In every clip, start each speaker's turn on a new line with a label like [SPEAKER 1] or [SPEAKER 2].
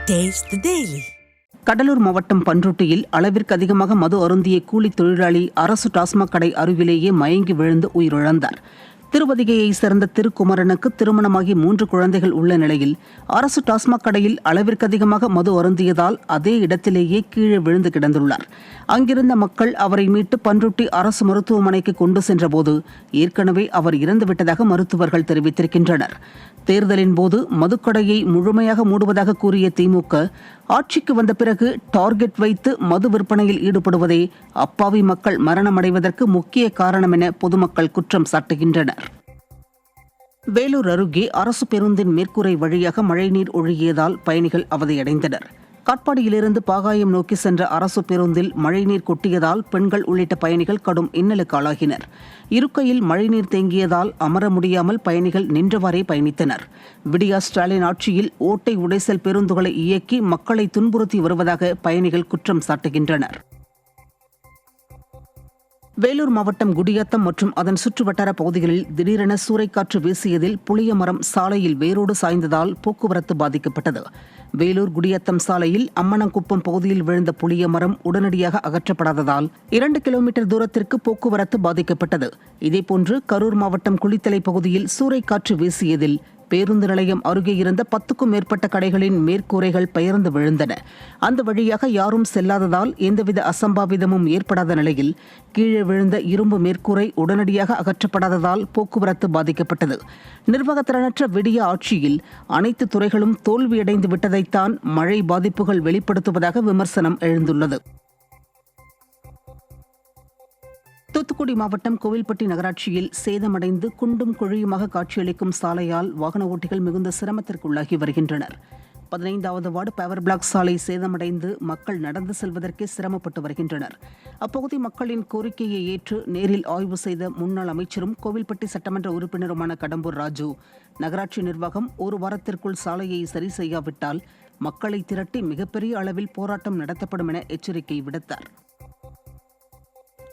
[SPEAKER 1] Taste the Daily.
[SPEAKER 2] Cuddalore மாவட்டம் பண்ருட்டியில் அளவிற்கு அதிகமாக மது அருந்திய கூலி தொழிலாளி அரசு டாஸ்மாக் கடை அருகிலேயே மயங்கி விழுந்து உயிரிழந்தார். திருவதிகையை சேர்ந்த திருக்குமரனுக்கு திருமணமாகி 3 குழந்தைகள் உள்ள நிலையில் அரசு டாஸ்மாக் கடையில் அளவிற்கு அதிகமாக மது அருந்தியதால் அதே இடத்திலேயே கீழே விழுந்து கிடந்துள்ளார். அங்கிருந்த மக்கள் அவரை மீட்டு பண்ருட்டி அரசு மருத்துவமனைக்கு கொண்டு சென்றபோது ஏற்கனவே அவர் இறந்துவிட்டதாக மருத்துவர்கள் தெரிவித்திருக்கின்றனர். தேர்தலின் போது மதுக்கடையை முழுமையாக மூடுவதாக கூறிய திமுக ஆட்சிக்கு வந்த பிறகு டார்கெட் வைத்து மது விற்பனையில் ஈடுபடுவதே அப்பாவி மக்கள் மரணமடைவதற்கு முக்கிய காரணம் என பொதுமக்கள் குற்றம் சாட்டுகின்றனர். வேலூர் அருகே அரசு பேருந்தின் மேற்கூரை வழியாக மழைநீர் ஒழுகியதால் பயணிகள் அவதியடைந்தனர். காட்பாடியிலிருந்து பாகாயம் நோக்கி சென்ற அரசு பேருந்தில் மழைநீர் கொட்டியதால் பெண்கள் உள்ளிட்ட பயணிகள் கடும் இன்னலுக்கு ஆளாகினர். இருக்கையில் மழைநீர் தேங்கியதால் அமர முடியாமல் பயணிகள் நின்றவாறே பயணித்தனர். விடியா ஸ்டாலின் ஆட்சியில் ஓட்டை உடைசல் பேருந்துகளை இயக்கி மக்களை துன்புறுத்தி வருவதாக பயணிகள் குற்றம் சாட்டுகின்றனர். வேலூர் மாவட்டம் குடியாத்தம் மற்றும் அதன் சுற்றுவட்டார பகுதிகளில் திடீரென சூறைக்காற்று வீசியதில் புளிய மரம் சாலையில் வேரோடு சாய்ந்ததால் போக்குவரத்து பாதிக்கப்பட்டது. வேலூர் குடியாத்தம் சாலையில் அம்மனங்குப்பம் பகுதியில் விழுந்த புளிய மரம் உடனடியாக அகற்றப்படாததால் 2 கிலோமீட்டர் தூரத்திற்கு போக்குவரத்து பாதிக்கப்பட்டது. இதேபோன்று கரூர் மாவட்டம் குளித்தலை பகுதியில் சூறைக்காற்று வீசியதில் பேருந்து நிலையம் அருகே இருந்த 10க்கும் மேற்பட்ட கடைகளின் மேற்கூரைகள் பெயர்ந்து விழுந்தன. அந்த வழியாக யாரும் செல்லாததால் எந்தவித அசம்பாவிதமும் ஏற்படாத நிலையில் கீழே விழுந்த இரும்பு மேற்கூரை உடனடியாக அகற்றப்படாததால் போக்குவரத்து பாதிக்கப்பட்டது. நிர்வாகத்திறனற்ற விடிய ஆட்சியில் அனைத்து துறைகளும் தோல்வியடைந்து விட்டதைத்தான் மழை பாதிப்புகள் வெளிப்படுத்துவதாக விமர்சனம் எழுந்துள்ளது. தூத்துக்குடி மாவட்டம் கோவில்பட்டி நகராட்சியில் சேதமடைந்து குண்டும் குழியுமாக காட்சியளிக்கும் சாலையால் வாகன ஓட்டிகள் மிகுந்த சிரமத்திற்குள்ளாகி வருகின்றனர். 15வது வார்டு பவர் பிளாக் சாலை சேதமடைந்து மக்கள் நடந்து செல்வதற்கே சிரமப்பட்டு வருகின்றனர். அப்பகுதி மக்களின் கோரிக்கையை ஏற்று நேரில் ஆய்வு செய்த முன்னாள் அமைச்சரும் கோவில்பட்டி சட்டமன்ற உறுப்பினருமான கடம்பூர் ராஜு, நகராட்சி நிர்வாகம் 1 வாரத்திற்குள் சாலையை சரி செய்யாவிட்டால் மக்களை திரட்டி மிகப்பெரிய அளவில் போராட்டம் நடத்தப்படும் என எச்சரிக்கை விடுத்தார்.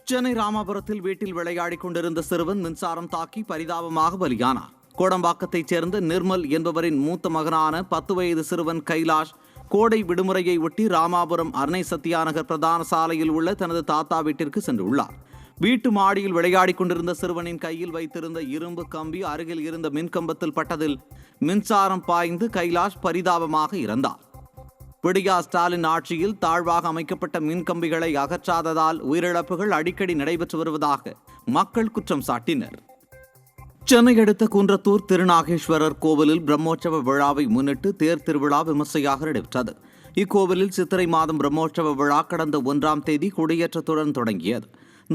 [SPEAKER 3] சென்னை ராமாபுரத்தில் வீட்டில் விளையாடிக் கொண்டிருந்த சிறுவன் மின்சாரம் தாக்கி பரிதாபமாக பலியானார். கோடம்பாக்கத்தைச் சேர்ந்த நிர்மல் என்பவரின் மூத்த மகனான 10 வயது சிறுவன் கைலாஷ் கோடை விடுமுறையை ஒட்டி ராமாபுரம் அன்னை சத்யாநகர் பிரதான சாலையில் உள்ள தனது தாத்தா வீட்டிற்கு சென்றுள்ளார். வீட்டு மாடியில் விளையாடிக் கொண்டிருந்த சிறுவனின் கையில் வைத்திருந்த இரும்பு கம்பி அருகில் இருந்த மின்கம்பத்தில் பட்டதில் மின்சாரம் பாய்ந்து கைலாஷ் பரிதாபமாக இறந்தார். விடியா ஸ்டாலின் ஆட்சியில் தாழ்வாக அமைக்கப்பட்ட மின்கம்பிகளை அகற்றாததால் உயிரிழப்புகள் அடிக்கடி நடைபெற்று வருவதாக மக்கள் குற்றம் சாட்டினர். சென்னை அடுத்த குன்றத்தூர் திருநாகேஸ்வரர் கோவிலில் பிரம்மோற்சவ விழாவை முன்னிட்டு தேர் திருவிழா விமர்சையாக நடைபெற்றது. இக்கோவிலில் சித்திரை மாதம் பிரம்மோற்சவ விழா கடந்த 1ஆம் தேதி கொடியேற்றத்துடன் தொடங்கியது.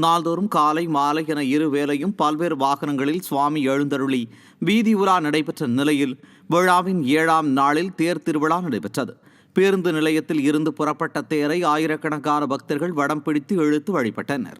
[SPEAKER 3] நாள்தோறும் காலை மாலை என 2 வேளையும் பல்வேறு வாகனங்களில் சுவாமி எழுந்தருளி வீதி உலா நடைபெற்ற நிலையில் விழாவின் 7ஆம் நாளில் தேர் திருவிழா நடைபெற்றது. பேருந்து நிலையத்தில் இருந்து புறப்பட்ட தேரை ஆயிரக்கணக்கான பக்தர்கள் வடம் பிடித்து இழுத்து வழிபட்டனர்.